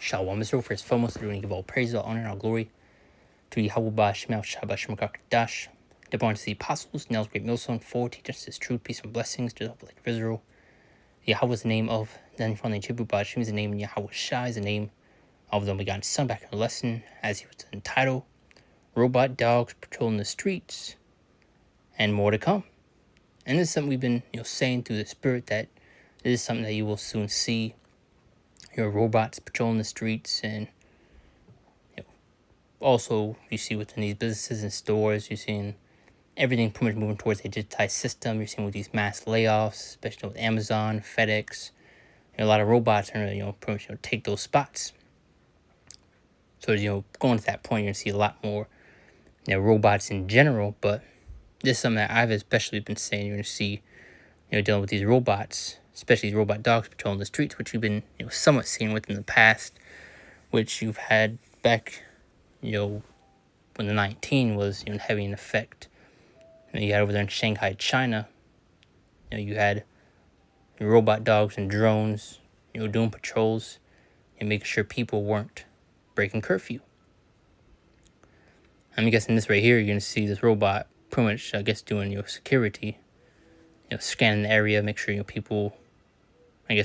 Shalom Israel, first and foremost, I give all praise, all honor, and all glory to Yahweh Shemel Shabbat Shemekah Dash. The born to the apostles, Nels Great Millstone, for teach us his truth, peace, and blessings to the whole of Israel. Yahweh is the name of then from the Hebrew Shem is the name, and Yahweh Shai is the name of the begotten Son. Back in the lesson, as he was entitled, Robot Dogs Patrolling the Streets, and more to come. And this is something we've been saying through the Spirit, that this is something that you will soon see. Robots patrolling the streets, and also you see within these businesses and stores, you're seeing everything pretty much moving towards a digitized system. You're seeing with these mass layoffs, especially with Amazon, FedEx. A lot of robots are pretty much take those spots. So going to that point, you're gonna see a lot more robots in general. But this is something that I've especially been saying. You're gonna see dealing with these robots, especially these robot dogs patrolling the streets, which you've been somewhat seeing within the past, which you've had back when the 19 was heavy in effect. You had over there in Shanghai, China, you had robot dogs and drones doing patrols and making sure people weren't breaking curfew. I'm guessing this right here, you're gonna see this robot pretty much doing security, scanning the area, make sure people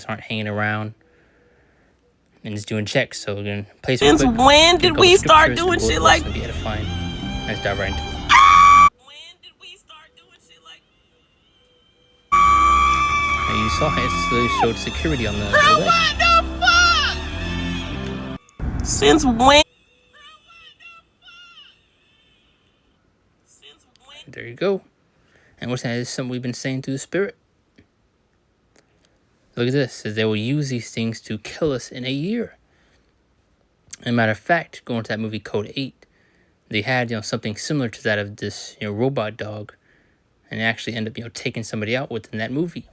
aren't hanging around, and just doing checks. So we're gonna play some. Since when did we start doing shit like? Be edifying. Let's dive right into it. When did we start doing shit like? Now you saw it. It showed security on the leg. What the fuck? Since when? There you go. And what's that? Is something we've been saying through the Spirit. Look at this. It says they will use these things to kill us in a year. As a matter of fact, going to that movie Code 8, they had something similar to that of this robot dog, and they actually end up taking somebody out within that movie.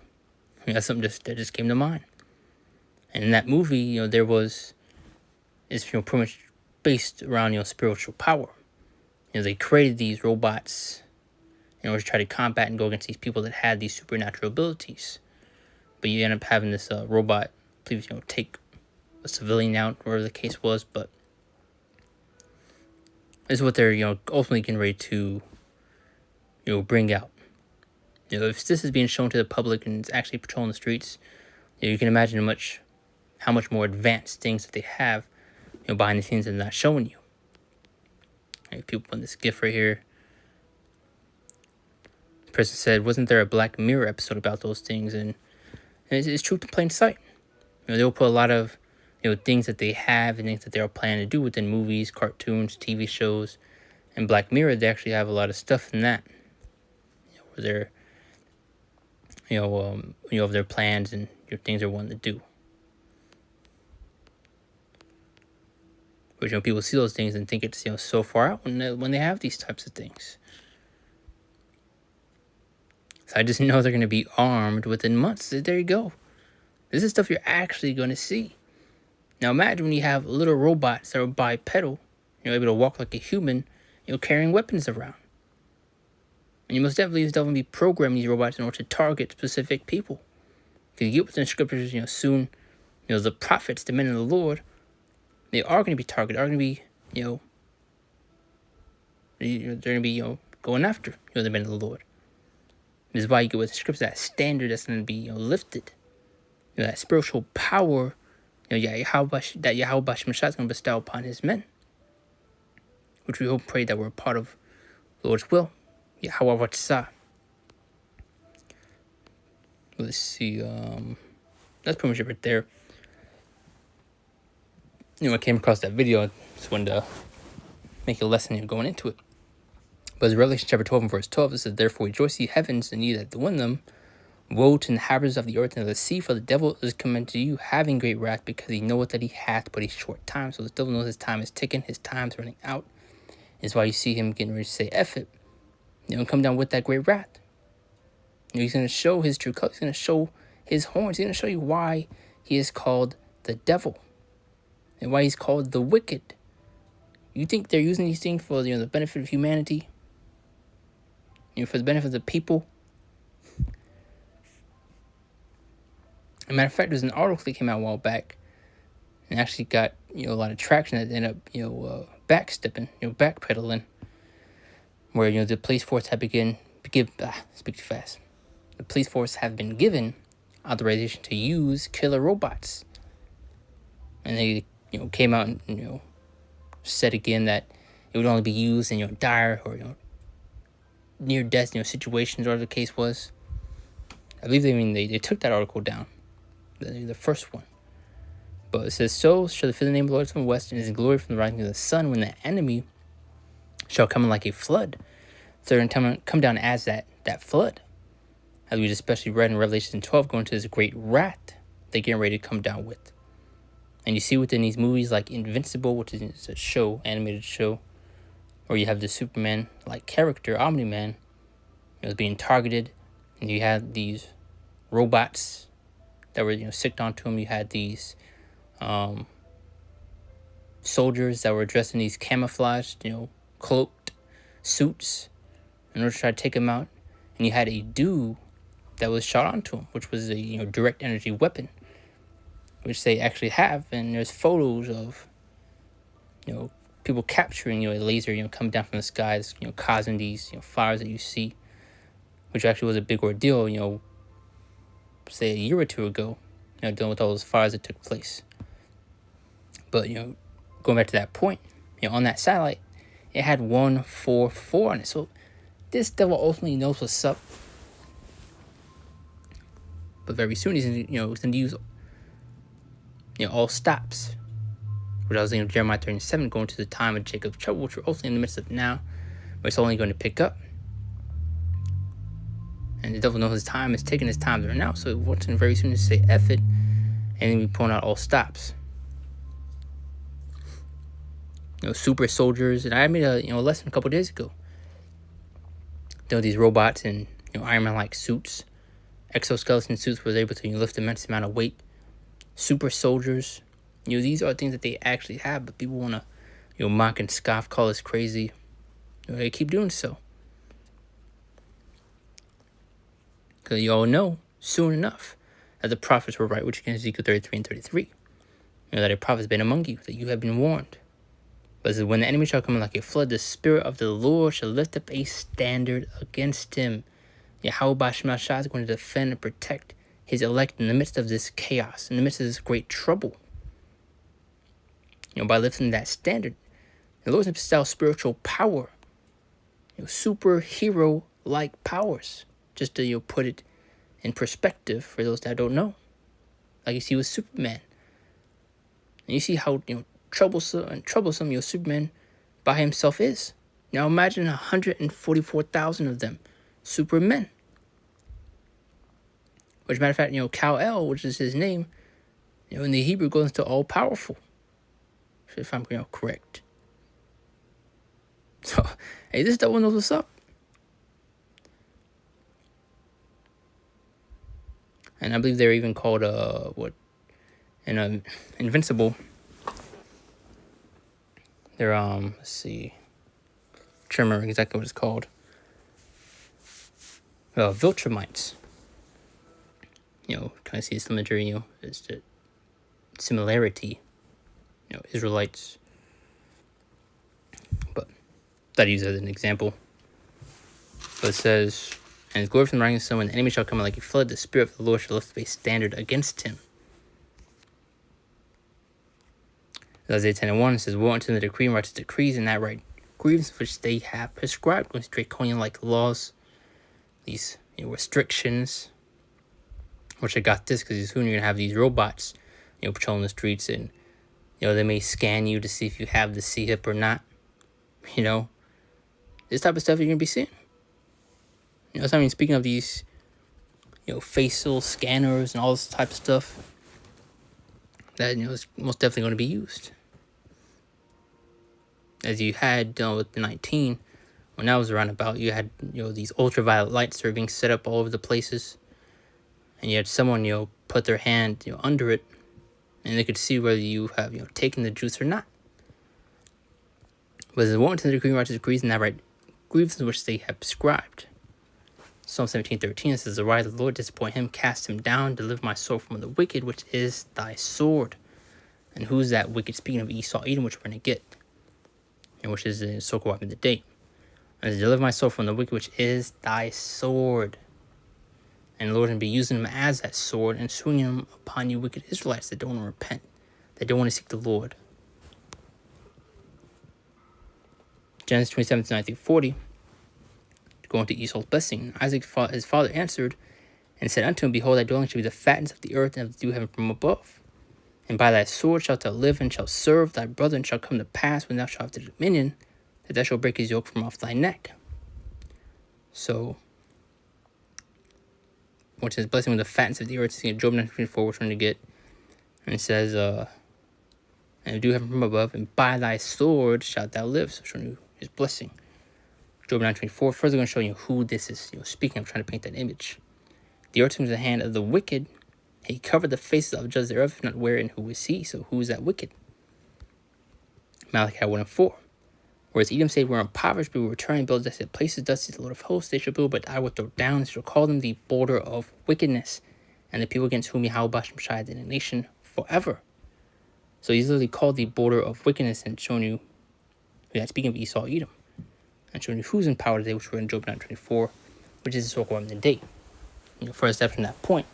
That's something that just came to mind. And in that movie, there was it's pretty much based around spiritual power. They created these robots in order to try to combat and go against these people that had these supernatural abilities. But you end up having this robot, please, take a civilian out, whatever the case was. But this is what they're, ultimately getting ready to, bring out. If this is being shown to the public and it's actually patrolling the streets, you can imagine how much more advanced things that they have, behind the scenes and not showing you. People put this GIF right here. The person said, wasn't there a Black Mirror episode about those things? And it's truth in plain sight. They'll put a lot of things that they have and things that they're planning to do within movies, cartoons, TV shows. And Black Mirror, they actually have a lot of stuff in that. Where they're, of their plans and things they're wanting to do. But people see those things and think it's so far out when they have these types of things. So I just know they're going to be armed within months. There you go. This is stuff you're actually going to see. Now imagine when you have little robots that are bipedal, able to walk like a human, carrying weapons around. And you most definitely be programming these robots in order to target specific people. Because you get within scriptures, soon, the prophets, the men of the Lord, they are going to be targeted, are going to be, they're going to be, going after, the men of the Lord. This is why you get with the scriptures, that standard that's going to be, lifted. That spiritual power, that Yahweh Shemeshah is going to bestow upon his men. Which we hope and pray that we're a part of the Lord's will. Yahweh Watzah. Let's see, that's pretty much it right there. I came across that video, just wanted to make a lesson going into it. But as Revelation chapter 12 and verse 12, it says, therefore rejoice ye heavens, and ye that win them. Woe to the inhabitants of the earth and of the sea, for the devil is come unto you, having great wrath, because he knoweth that he hath but a short time. So the devil knows his time is ticking, his time's running out. Is why you see him getting ready to say, F it. Come down with that great wrath. He's going to show his true colors. He's going to show his horns. He's going to show you why he is called the devil. And why he's called the wicked. You think they're using these things for the benefit of humanity? For the benefit of the people? As a matter of fact, there's an article that came out a while back and actually got a lot of traction that end up, backstepping, backpedaling, where, the police force had speak too fast. The police force have been given authorization to use killer robots. And they, came out and, said again that it would only be used in, dire or, near death, situations, or whatever the case was. I believe they took that article down, the first one. But it says, so shall the name of the Lord from the west, and his glory from the rising of the sun, when the enemy shall come in like a flood. So they're going to come down as that flood. As we especially read in Revelation 12, going to this great wrath they're getting ready to come down with. And you see within these movies like Invincible, which is a show, animated show, or you have the Superman-like character, Omni-Man, being targeted, and you had these robots that were, sicked onto him. You had these soldiers that were dressed in these camouflaged, cloaked suits in order to try to take him out. And you had a dude that was shot onto him, which was a direct energy weapon, which they actually have. And there's photos of people capturing a laser come down from the skies, causing these fires that you see, which actually was a big ordeal, say a year or two ago, dealing with all those fires that took place. But going back to that point, on that satellite, it had 144 on it. So this devil ultimately knows what's up. But very soon he's going to use all stops. Which I was thinking of Jeremiah 37, going to the time of Jacob's trouble, which we're ultimately in the midst of now, but it's only going to pick up. And the devil knows his time is taking his time there now, so he wants him very soon to say F it, and then we pulling out all stops. Super soldiers, and I made a lesson a couple days ago. These robots in Iron Man-like suits, exoskeleton suits, was able to lift an immense amount of weight. Super soldiers, these are things that they actually have, but people want to mock and scoff, call us crazy. They keep doing so. Because you all know, soon enough, that the prophets were right, which is Ezekiel 33 and 33. That a prophet has been among you, that you have been warned. But it says, when the enemy shall come in like a flood, the Spirit of the Lord shall lift up a standard against him. Yahweh Bashma Shah is going to defend and protect his elect in the midst of this chaos, in the midst of this great trouble. By lifting that standard, the Lord's style spiritual power, superhero-like powers. Just to put it in perspective for those that don't know, like you see with Superman, and you see how troublesome Superman by himself is. Now imagine 144,000 of them, Supermen. Which, matter of fact, Kal-El, which is his name, in the Hebrew goes into all powerful. If I'm correct. So, hey, this devil knows what's up. And I believe they're even called Invincible. They're let's see, I'm trying to remember exactly what it's called. Viltrumites. Kind of see this imagery. It's the similarity. Israelites. But that I use as an example. But it says, and his glory from the rising sun, when the enemy shall come like a flood, the Spirit of the Lord shall lift up a standard against him. Isaiah 10 and 1 says, woe unto the decree and righteous decrees, and that right grievance which they have prescribed with draconian-like laws, these restrictions. Which I got this because soon you're going to have these robots, patrolling the streets, and, they may scan you to see if you have the C-hip or not. This type of stuff you're going to be seeing. So speaking of these, facial scanners and all this type of stuff, that, is most definitely going to be used. As you had, with the 19, when that was around about, you had, these ultraviolet lights that were being set up all over the places. And you had someone, put their hand, under it, and they could see whether you have, taken the juice or not. But as one to the decree righteous decrees, and that right grievances which they have prescribed. Psalm 17:13 says, the right of the Lord disappoint him, cast him down, deliver my soul from the wicked, which is thy sword. And who's that wicked? Speaking of Esau, Edom, which we're going to get, and which is the so-called weapon of the day. And deliver my soul from the wicked, which is thy sword. And the Lord will be using them as that sword and swinging them upon you wicked Israelites that don't want to repent, that don't want to seek the Lord. Genesis 27:9 through 40. Going to Esau's blessing. Isaac, his father, answered and said unto him, Behold, thy dwelling shall be the fatness of the earth and of the dew heaven from above. And by thy sword shalt thou live, and shalt serve thy brother, and shall come to pass when thou shalt have the dominion, that thou shalt break his yoke from off thy neck. So, which is blessing with the fatness of the earth, seeing Job 9:24, we're trying to get. And it says, and the dew heaven from above, and by thy sword shalt thou live. So showing you his blessing. Job 9:24, further going to show you who this is, speaking of, trying to paint that image. The earth was in the hand of the wicked. He covered the faces of the judges thereof, if not where and who is he? So who is that wicked? Malachi 1:4. Whereas Edom said, we're impoverished, but we return and build desolate places. Thus says the Lord of hosts, they shall build, but I will throw down, and shall call them the border of wickedness, and the people against whom Yahweh Bashem shied in a nation forever. So he's literally called the border of wickedness, and showing you, speaking of Esau, Edom, and showing you who's in power today, which we're in Job 9:24, which is the so-called weapon of the day. First step from that point.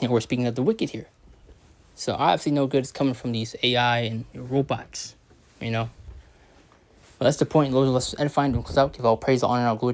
We're speaking of the wicked here. So obviously no good is coming from these AI and robots, Well, that's the point. Lord, let's edify and close out. Give all praise, all honor, and all glory to